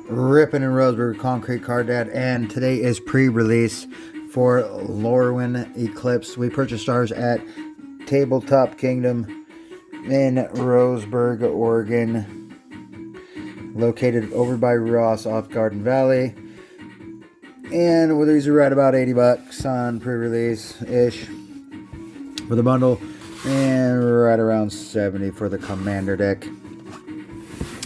Rippin and Roseburg Concrete Card Dad, and today is pre-release for Lorwyn Eclipsed. We purchased ours at Tabletop Kingdom in Roseburg, Oregon, located over by Ross off Garden Valley. And these are right about 80 bucks on pre-release-ish for the bundle, and right around 70 for the Commander deck.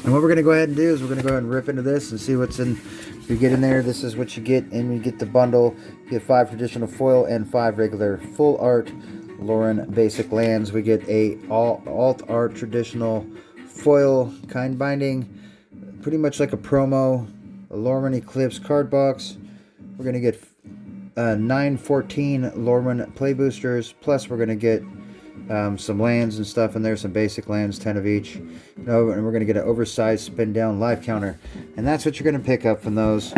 And what we're going to go ahead and do is we're going to go ahead and rip into this and see what's in. If you get in there, this is what you get, and you get the bundle. You get 5 traditional foil and 5 regular full art Lorwyn basic lands. We get a alt art traditional foil kind binding, pretty much like a promo, a Lorwyn Eclipsed card box. We're going to get 914 Lorwyn play boosters, plus we're going to get some lands and stuff in there, some basic lands, 10 of each. And we're going to get an oversized spin down life counter, and that's what you're going to pick up from those.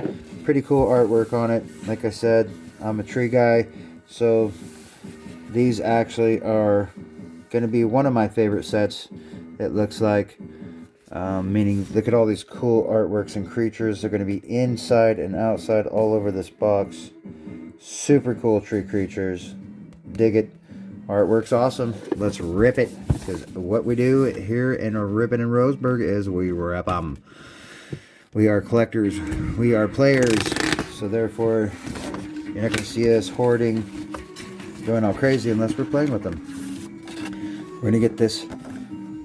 Pretty cool artwork on it. Like I said, I'm a tree guy, so these actually are going to be one of my favorite sets. It looks like, meaning look at all these cool artworks and creatures. They're going to be inside and outside all over this box. Super cool tree creatures. Dig it. Artwork's awesome. Let's rip it, because what we do here in Rippin and Roseburg is we rip them. We are collectors. We are players. So therefore, you're not going to see us hoarding, going all crazy unless we're playing with them. We're going to get this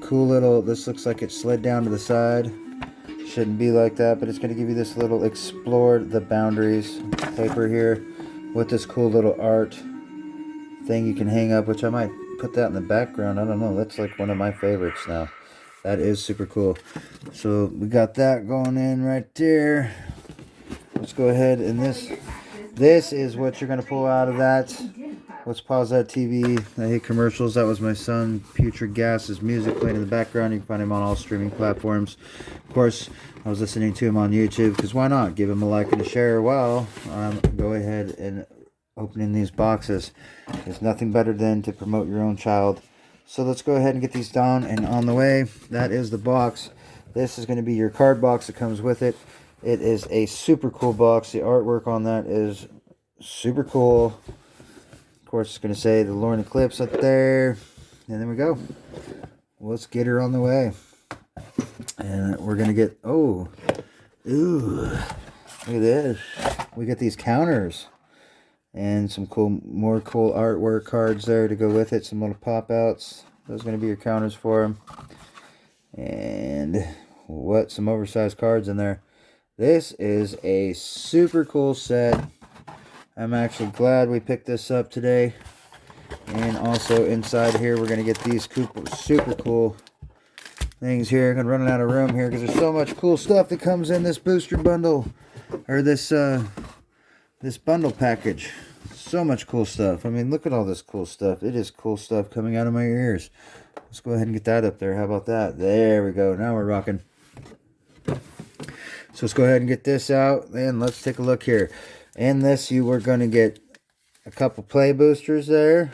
cool little, this looks like it slid down to the side. Shouldn't be like that, but it's going to give you this little explore the boundaries paper here with this cool little art thing you can hang up, which I might put that in the background. I don't know, that's like one of my favorites now. That is super cool. So we got that going in right there. Let's go ahead, and this is what you're going to pull out of that. Let's pause that TV. I hate commercials. That was my son Putrid Gas's music playing in the background. You can find him on all streaming platforms. Of course, I was listening to him on YouTube, because why not give him a like and a share while go ahead and opening these boxes. There's nothing better than to promote your own child. So let's go ahead and get these done and on the way. That is the box. This is going to be your card box that comes with it. It is a super cool box. The artwork on that is super cool. Of course, it's going to say the Lorwyn Eclipsed up there. And there we go. Let's get her on the way. And we're going to get, ooh, look at this. We get these counters. And some more cool artwork cards there to go with it. Some little pop-outs. Those are going to be your counters for them. And some oversized cards in there. This is a super cool set. I'm actually glad we picked this up today. And also inside here, we're going to get these super cool things here. I'm going to run out of room here, because there's so much cool stuff that comes in this booster bundle. Or this bundle package. So much cool stuff. I mean, look at all this cool stuff. It is cool stuff coming out of my ears. Let's go ahead and get that up there. How about that? There we go. Now we're rocking. So let's go ahead and get this out, and let's take a look here. In this, you were going to get a couple play boosters there.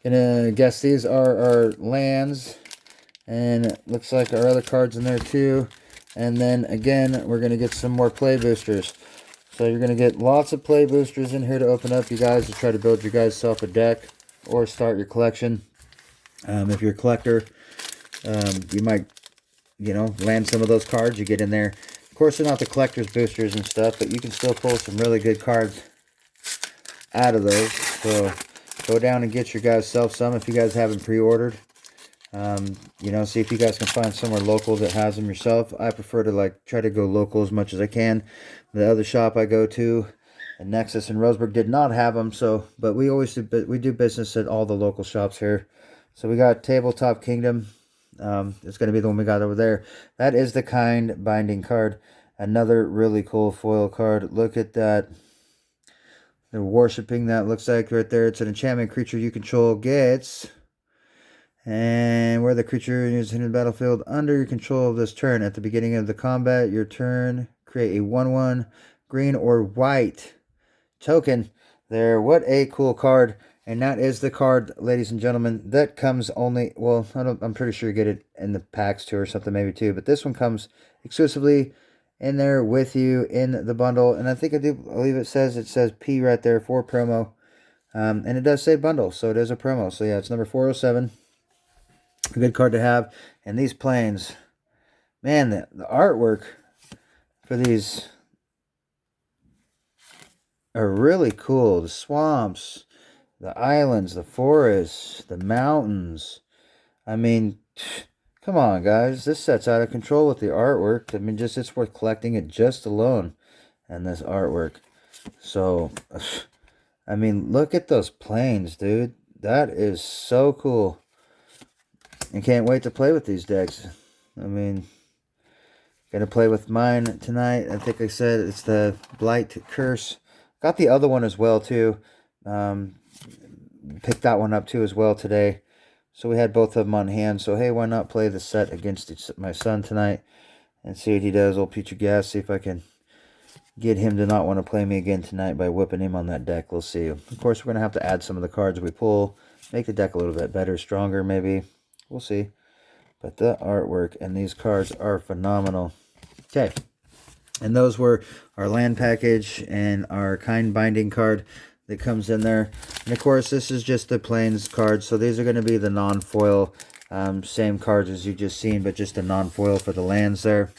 Gonna guess these are our lands, and it looks like our other cards in there too. And then again, we're going to get some more play boosters. So you're going to get lots of play boosters in here to open up, you guys, to try to build your guys self a deck or start your collection. If you're a collector, you might, land some of those cards you get in there. Of course, they're not the collector's boosters and stuff, but you can still pull some really good cards out of those. So go down and get your guys self some if you guys haven't pre-ordered. See if you guys can find somewhere local that has them yourself. I prefer to try to go local as much as I can. The other shop I go to, Nexus in Roseburg, did not have them. But we always do business at all the local shops here. So we got Tabletop Kingdom. It's going to be the one we got over there. That is the kind binding card. Another really cool foil card. Look at that. They're worshipping that. Looks like right there. It's an enchantment creature you control gets. And where the creature is in the battlefield under your control of this turn. At the beginning of the combat, your turn, create a 1/1 green or white token there. What a cool card. And that is the card, ladies and gentlemen. That comes only, well, I'm pretty sure you get it in the packs too or something maybe too. But this one comes exclusively in there with you in the bundle. And I think I believe it says P right there for promo. And it does say bundle, so it is a promo. So yeah, it's number 407. A good card to have. And these planes, man, the artwork for these are really cool. The swamps, the islands, the forests, the mountains. I mean, come on, guys. This set's out of control with the artwork. I mean, it's worth collecting it just alone. And this artwork. So, I mean, look at those planes, dude. That is so cool. I can't wait to play with these decks. I mean, gonna play with mine tonight. I think I said it's the Blight Curse. Got the other one as well, too. Picked that one up, too, as well today. So we had both of them on hand. So, hey, why not play the set against my son tonight and see what he does. Old Peachy Gas, see if I can get him to not want to play me again tonight by whipping him on that deck. We'll see. Of course, we're going to have to add some of the cards we pull. Make the deck a little bit better, stronger, maybe. We'll see. But the artwork and these cards are phenomenal. Okay. And those were our land package and our kind binding card that comes in there. And of course, this is just the plains cards. So these are going to be the non-foil, same cards as you just seen, but just a non-foil for the lands there.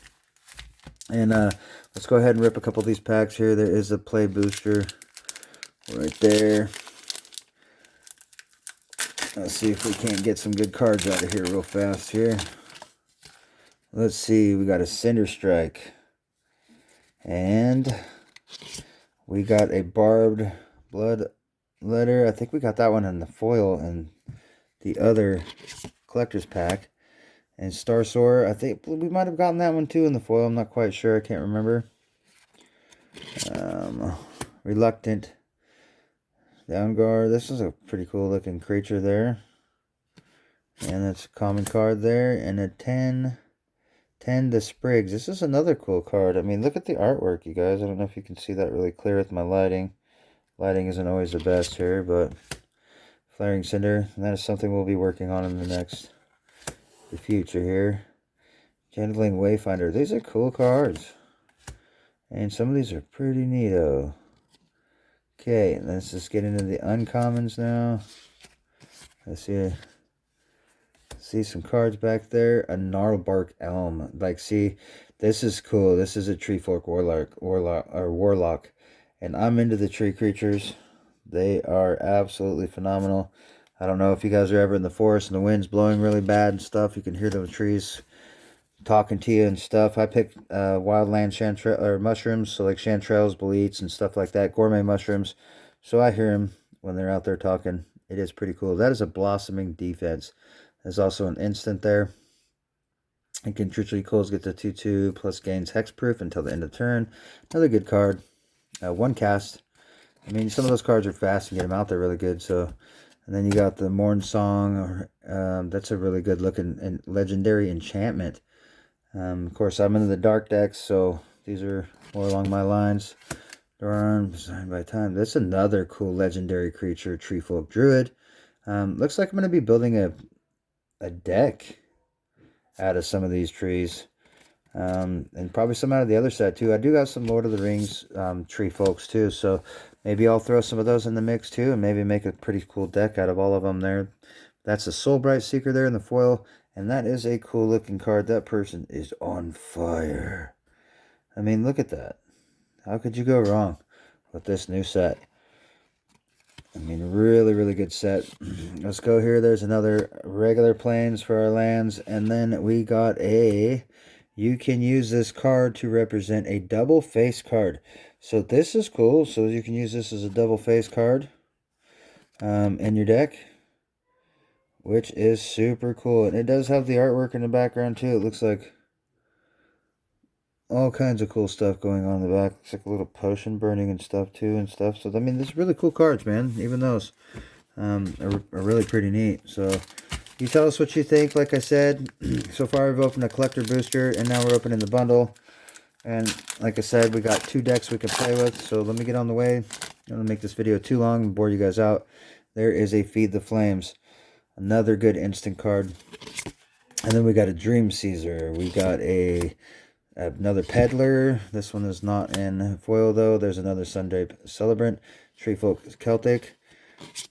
And let's go ahead and rip a couple of these packs here. There is a play booster right there. Let's see if we can't get some good cards out of here real fast here. Let's see. We got a Cinder Strike. And we got a Barbed Blood Letter. I think we got that one in the foil and the other collector's pack. And Star Soarer, I think we might have gotten that one too in the foil. I'm not quite sure. I can't remember. Reluctant Downguard. This is a pretty cool looking creature there. And that's a common card there. And a 10 the Sprigs. This is another cool card. I mean, look at the artwork, you guys. I don't know if you can see that really clear with my lighting. Lighting isn't always the best here, but Flaring Cinder. And that is something we'll be working on in the future here. Channeling Wayfinder. These are cool cards. And some of these are pretty neato. Okay, let's just get into the uncommons now. Let's see some cards back there. A Gnarlbark Elm. Like, see, this is cool. This is a Treefolk Warlock. And I'm into the tree creatures. They are absolutely phenomenal. I don't know if you guys are ever in the forest and the wind's blowing really bad and stuff. You can hear the trees talking to you and stuff. I picked wildland mushrooms, so like chanterelles, boletes, and stuff like that. Gourmet mushrooms. So I hear them when they're out there talking. It is pretty cool. That is a Blossoming Defense. There's also an instant there. And can truly cools get the 2/2 plus gains hexproof until the end of the turn. Another good card. One cast. I mean, some of those cards are fast and get them out there really good. So, and then you got the Morn Song. That's a really good looking and legendary enchantment. Of course, I'm into the dark decks, so these are more along my lines. Dorarm, designed by time. That's another cool legendary creature, Treefolk Druid. Looks like I'm going to be building a deck out of some of these trees. And probably some out of the other set too. I do got some Lord of the Rings tree folks too, so maybe I'll throw some of those in the mix too, and maybe make a pretty cool deck out of all of them there. That's a Soulbright Seeker there in the foil, and that is a cool looking card. That person is on fire. I mean, look at that. How could you go wrong with this new set? I mean, really, really good set. Let's go here. There's another regular plains for our lands, and then we got a... You can use this card to represent a double face card. So this is cool. So you can use this as a double face card in your deck, which is super cool. And it does have the artwork in the background too. It looks like all kinds of cool stuff going on in the back. Looks like a little potion burning and stuff too and stuff. So I mean, there's really cool cards, man. Even those are really pretty neat. So you tell us what you think. Like I said, so far we've opened a collector booster, and now we're opening the bundle. And like I said, we got 2 decks we can play with. So let me get on the way. I don't want to make this video too long and bore you guys out. There is a Feed the Flames. Another good instant card. And then we got a Dream Caesar. We got another Peddler. This one is not in foil though. There's another Sundrape Celebrant. Treefolk Celtic.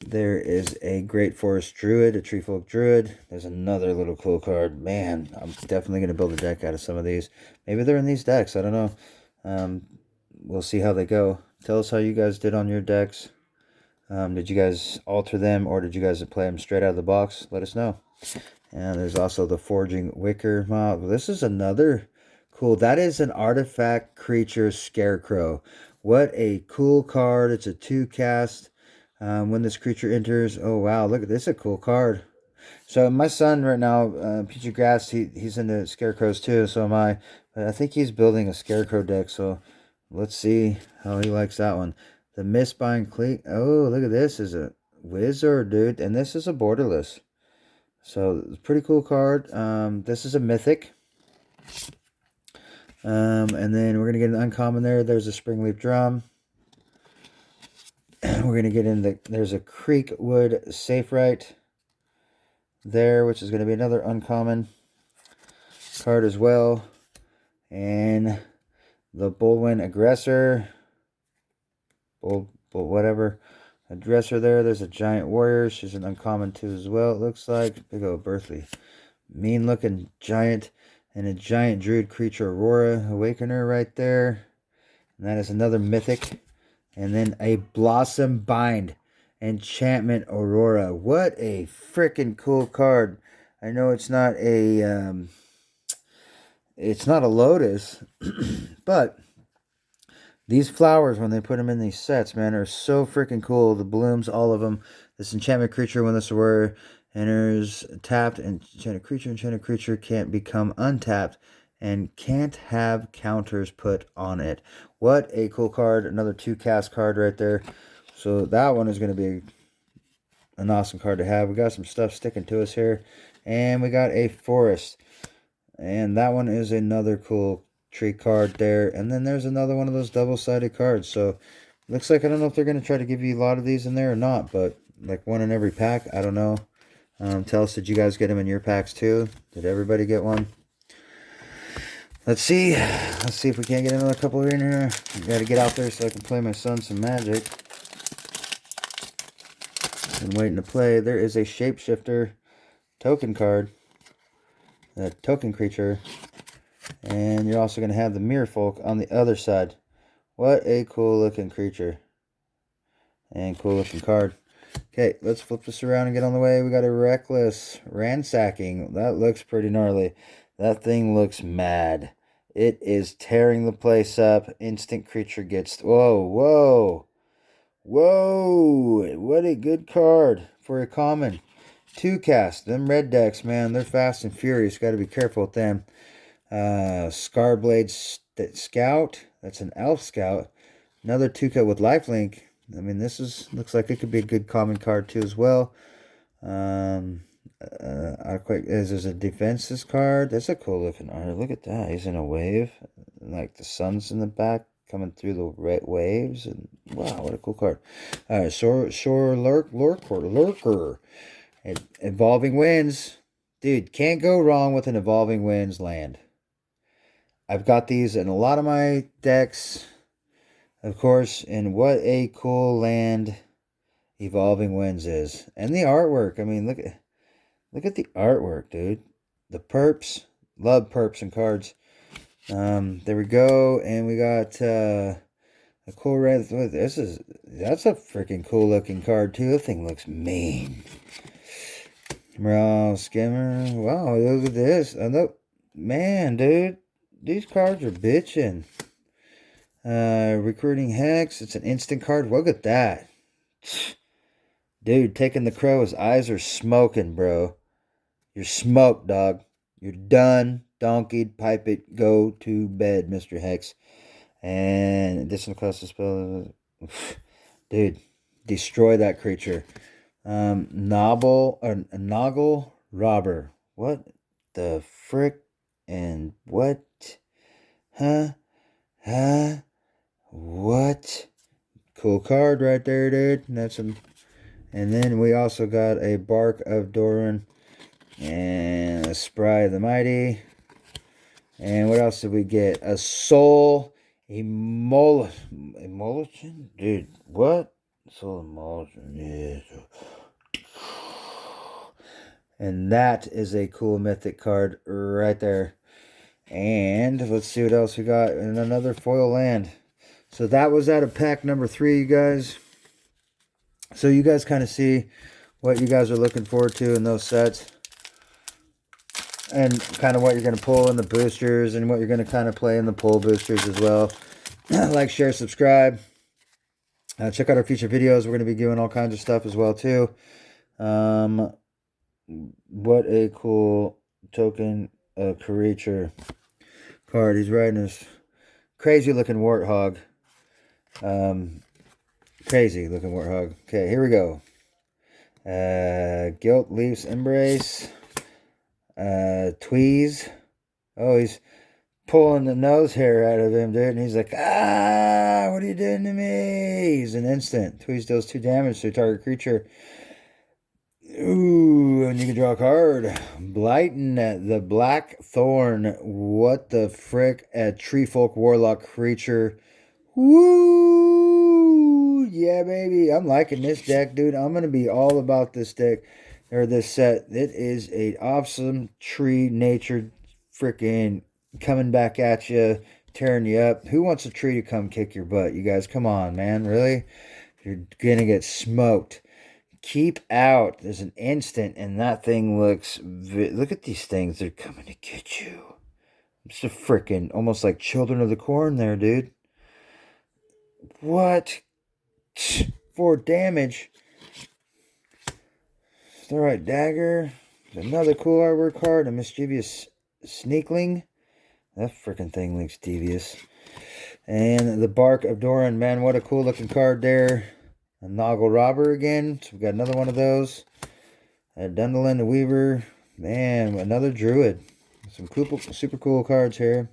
There is a Great Forest Druid, a Treefolk Druid. There's another little cool card. Man, I'm definitely going to build a deck out of some of these. Maybe they're in these decks. I don't know. We'll see how they go. Tell us how you guys did on your decks. Did you guys alter them, or did you guys play them straight out of the box? Let us know. And there's also the Forging Wicker mob. This is another cool. That is an artifact creature scarecrow. What a cool card. It's a 2-cast. When this creature enters, oh wow, look at this, a cool card. So my son right now, Peachy Grass, he's into scarecrows too, so am I. But I think he's building a scarecrow deck, so let's see how he likes that one. The Mistbind Cleat. Oh, look at this. Is a wizard, dude. And this is a borderless. So, it's a pretty cool card. This is a mythic. And then we're going to get an uncommon there. There's a Springleaf Drum. We're going to get in there's a Creekwood Saferite there, which is going to be another uncommon card as well. And the Bullwind Aggressor. Whatever. Aggressor there. There's a Giant Warrior. She's an uncommon too as well, it looks like. Big old Berthley. Mean looking giant. And a giant druid creature, Aurora Awakener right there. And that is another mythic. And then a Blossom Bind Enchantment Aurora. What a freaking cool card. I know it's not a Lotus, but these flowers, when they put them in these sets, man, are so freaking cool. The blooms, all of them. This enchantment creature, when this Aurora enters tapped, enchanted creature can't become untapped and can't have counters put on it. What a cool card. Another 2-cast card right there. So that one is going to be an awesome card to have. We got some stuff sticking to us here. And we got a Forest. And that one is another cool tree card there. And then there's another one of those double-sided cards. So looks like, I don't know if they're going to try to give you a lot of these in there or not. But like one in every pack. I don't know. Tell us, did you guys get them in your packs too? Did everybody get one? Let's see. Let's see if we can't get another couple in here. Got to get out there so I can play my son some Magic. Been waiting to play. There is a Shapeshifter token card. A token creature. And you're also going to have the Mirror Folk on the other side. What a cool looking creature. And cool looking card. Okay, let's flip this around and get on the way. We got a Reckless Ransacking. That looks pretty gnarly. That thing looks mad. It is tearing the place up. Instant creature gets... Whoa. What a good card for a common. 2-cast. Them red decks, man, they're fast and furious. Got to be careful with them. Scarblade Scout. That's an Elf Scout. Another 2-cast with Lifelink. I mean, looks like it could be a good common card too as well. There's a Defenses card. That's a cool looking art. Look at that. He's in a wave. Like the sun's in the back coming through the red waves. And wow, what a cool card. Alright, Shore Lurker. Evolving Winds. Dude, can't go wrong with an Evolving Winds land. I've got these in a lot of my decks. Of course, and what a cool land Evolving Winds is. And the artwork. I mean, look at the artwork, dude. The perps. Love perps and cards. There we go. And we got a cool red. That's a freaking cool looking card too. The thing looks mean. Morale Skimmer. Wow, look at this. Man, dude. These cards are bitching. Recruiting Hex. It's an instant card. Look at that. Dude, taking the crow. His eyes are smoking, bro. You're smoked, dog. You're done. Donkeyed. Pipe it. Go to bed, Mr. Hex. And additional cost of spell. Dude, destroy that creature. Noggle Robber. What the frick? And what? Huh? What? Cool card right there, dude. And then we also got a Bark of Doran and a Spry the Mighty. And what else did we get? A Soul Emulsion? Dude, what? Soul Emulsion, yeah. And that is a cool mythic card right there. And let's see what else we got in another foil land. So that was out of pack number 3, you guys. So you guys kind of see what you guys are looking forward to in those sets. And kind of what you're going to pull in the boosters and what you're going to kind of play in the pull boosters as well. Like, share, subscribe. Check out our future videos. We're going to be doing all kinds of stuff as well too. What a cool token creature card. He's riding this crazy looking warthog. Crazy looking warthog. Okay, here we go. Guilt Leaf's Embrace. Tweeze. Oh, he's pulling the nose hair out of him, dude. And he's like, ah, what are you doing to me? He's an instant. Tweeze deals 2 damage to a target creature. Ooh, and you can draw a card. Blighton, the Blackthorn. What the frick? A Tree Folk Warlock creature. Woo! Yeah, baby. I'm liking this deck, dude. I'm going to be all about this deck. Or this set. It is a awesome tree nature freaking coming back at you, tearing you up. Who wants a tree to come kick your butt? You guys, come on, man. Really? You're going to get smoked. Keep out. There's an instant, and that thing looks... Look at these things. They're coming to get you. It's a freaking... Almost like Children of the Corn there, dude. What? 4 damage. Alright, Dagger. There's another cool artwork card. A Mischievous Sneakling. That freaking thing looks devious. And the Bark of Doran. Man, what a cool looking card there. A Noggle Robber again. So we got another one of those. A Dundalin the Weaver. Man, another Druid. Some cool, super cool cards here.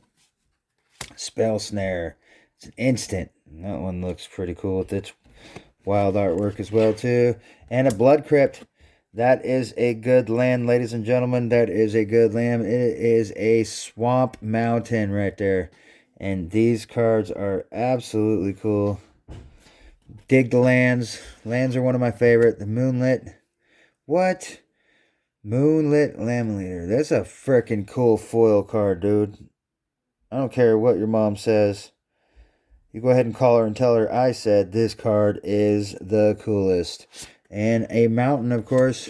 Spell Snare. It's an instant. That one looks pretty cool with its wild artwork as well too. And a Blood Crypt. That is a good land, ladies and gentlemen. That is a good land. It is a Swamp Mountain right there. And these cards are absolutely cool. Dig the lands. Lands are one of my favorite. The Moonlit. What? Moonlit Lamelator. That's a freaking cool foil card, dude. I don't care what your mom says. You go ahead and call her and tell her I said this card is the coolest. And a mountain, of course.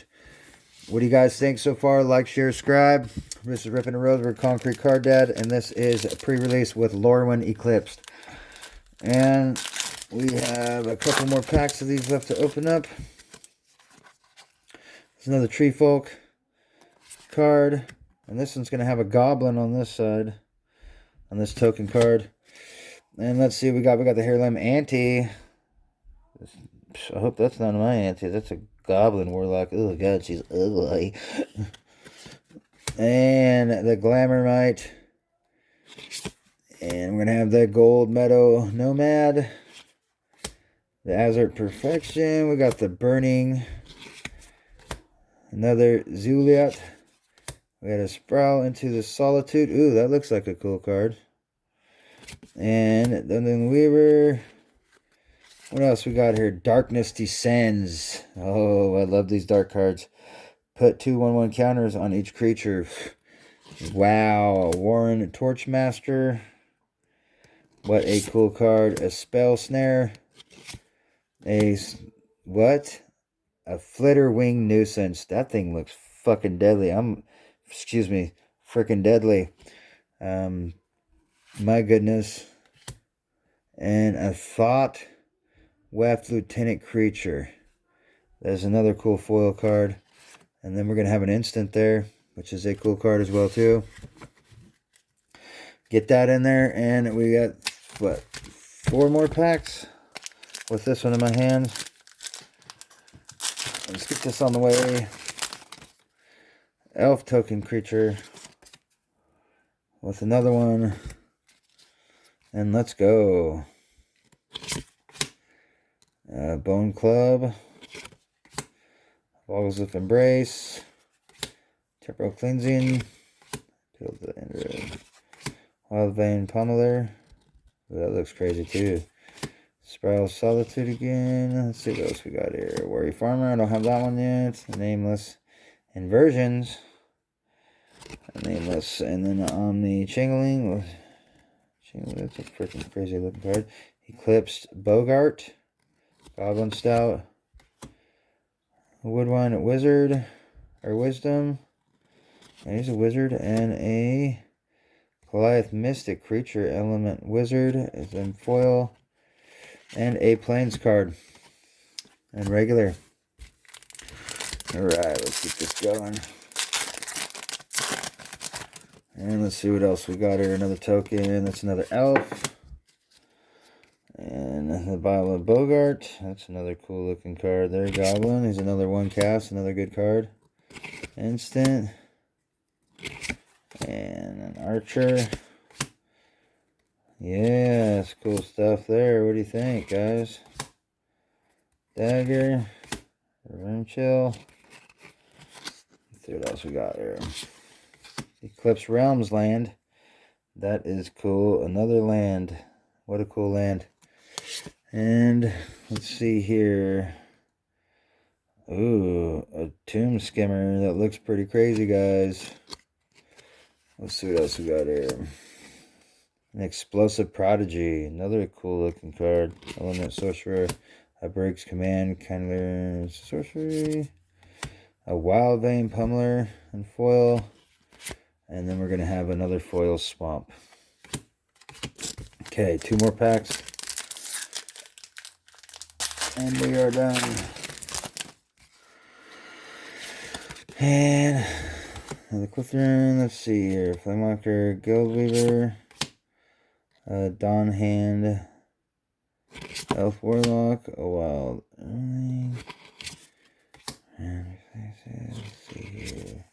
What do you guys think so far? Like, share, subscribe. This is Rippin' Rose, Concrete Card Dad, and this is pre-release with Lorwyn Eclipsed. And we have a couple more packs of these left to open up. There's another Tree Folk card. And this one's going to have a goblin on this side. On this token card. And let's see, we got the Hairlem Auntie. I hope that's not my auntie. That's a Goblin Warlock. Oh, God, she's ugly. And the Glamourmite. And we're going to have the Gold Meadow Nomad. The Azure Perfection. We got the Burning. Another Zuliat. We got a Sproul into the Solitude. Ooh, that looks like a cool card. And Dundalin Weaver. What else we got here? Darkness Descends. Oh, I love these dark cards. Put 2/1/1 counters on each creature. Wow. Warren Torchmaster. What a cool card. A Spell Snare. What? A Flitter Wing Nuisance. That thing looks fucking deadly. Excuse me, freaking deadly. My goodness. And a Thought Weft Lieutenant Creature. There's another cool foil card. And then we're going to have an instant there, which is a cool card as well too. Get that in there, and we got, what, 4 more packs with this one in my hands. Let's get this on the way. Elf Token Creature with another one. And let's go. Bone Club. Boggles of Embrace. Temporal Cleansing. Peel the end. Wild Vein Pummeler. Ooh, that looks crazy too. Spiral Solitude again. Let's see what else we got here. Worry Farmer. I don't have that one yet. Nameless Inversions. Nameless. And then Omni Chingling. That's a freaking crazy looking card. Eclipsed Bogart. Goblin Stout. Woodwine Wizard. Or Wisdom. And he's a wizard. And a Goliath Mystic Creature Element Wizard. Is in foil. And a Plains card. And regular. Alright, let's keep this going. And let's see what else we got here. Another token. That's another elf. And the Violet Bogart. That's another cool looking card there. Goblin. He's another one cast. Another good card. Instant. And an Archer. Yeah, that's cool stuff there. What do you think, guys? Dagger. Room Chill. Let's see what else we got here. Eclipse Realms land. That is cool. Another land. What a cool land. And let's see here. Ooh, a Tomb Skimmer. That looks pretty crazy, guys. Let's see what else we got here. An Explosive Prodigy. Another cool looking card. Element Sorcerer. A Breaks Command. Kindler Sorcery. A Wild Vein Pummeler and foil. And then we're going to have another foil Swamp. Okay, 2 more packs. And we are done. And another Clifton. Let's see here. Flamewalker, Guildweaver. Dawn Hand. Elf Warlock. A Wild Earthling. And let's see here.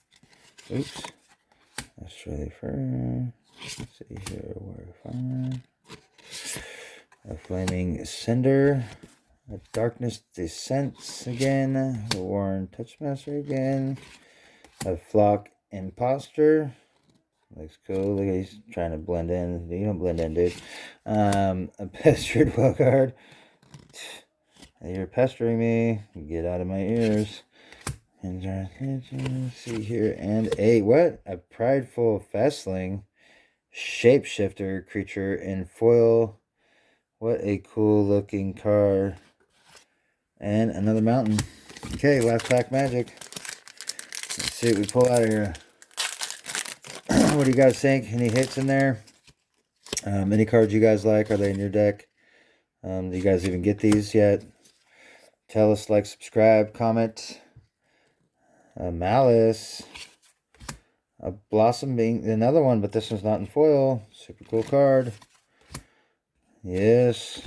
Oops. Australia Fur. Let's see here. Warrior Farmer. A Flaming Cinder. A Darkness Descents again. A Warren Touchmaster again. A Flock Imposter. Looks cool. Look, he's trying to blend in. You don't blend in, dude. A Pestered Wellguard. You're pestering me. Get out of my ears. And let's see here. And a what? A Prideful Festling. Shapeshifter creature in foil. What a cool looking card. And another mountain. Okay, last pack magic. Let's see what we pull out of here. What do you guys think? Any hits in there? Any cards you guys like? Are they in your deck? Do you guys even get these yet? Tell us, like, subscribe, comment. Malice. A Blossom Being another one, but this one's not in foil. Super cool card. Yes.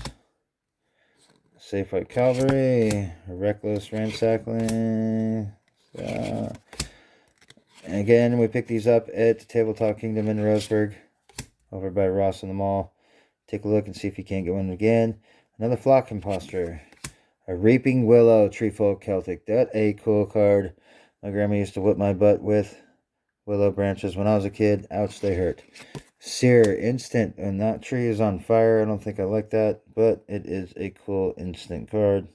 Safe White Cavalry. A Reckless Ransacking. And again, we picked these up at Tabletop Kingdom in Roseburg. Over by Ross in the mall. Take a look and see if you can't get one again. Another Flock Imposter. A Reaping Willow Treefolk Celtic. That a cool card. My grandma used to whip my butt with willow branches when I was a kid. Ouch, they hurt. Sear Instant. And that tree is on fire. I don't think I like that. But it is a cool instant card.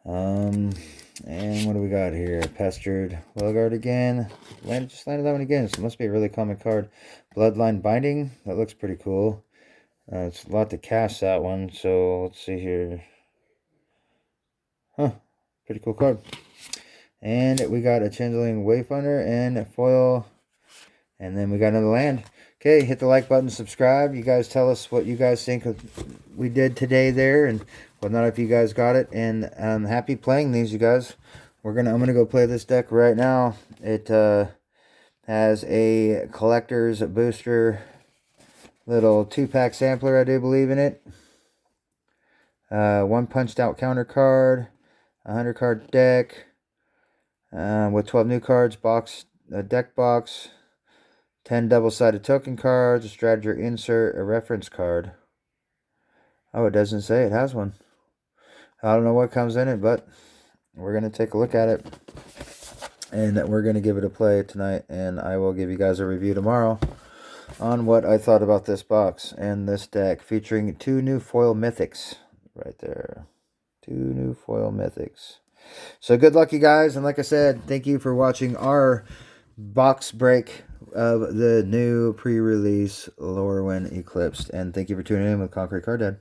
And what do we got here? Pestered Wellguard again. Just landed that one again. So it must be a really common card. Bloodline Binding. That looks pretty cool. It's a lot to cast, that one. So let's see here. Huh. Pretty cool card. And we got a Changeling Wayfinder and foil. And then we got another land. Okay, hit the like button, subscribe. You guys tell us what you guys think we did today there, and whatnot if you guys got it. And I'm happy playing these, you guys. I'm gonna go play this deck right now. It has a collector's booster, little 2-pack sampler, I do believe in it. 1 punched out counter card, 100 card deck. With 12 new cards, a deck box, 10 double-sided token cards, a strategy insert, a reference card. Oh, it doesn't say it has one. I don't know what comes in it, but we're going to take a look at it. And we're going to give it a play tonight. And I will give you guys a review tomorrow on what I thought about this box and this deck, featuring 2 new foil mythics right there. 2 new foil mythics. So good luck, you guys. And like I said, thank you for watching our box break of the new pre-release Lorwyn Eclipsed. And thank you for tuning in with Concrete Card Dad.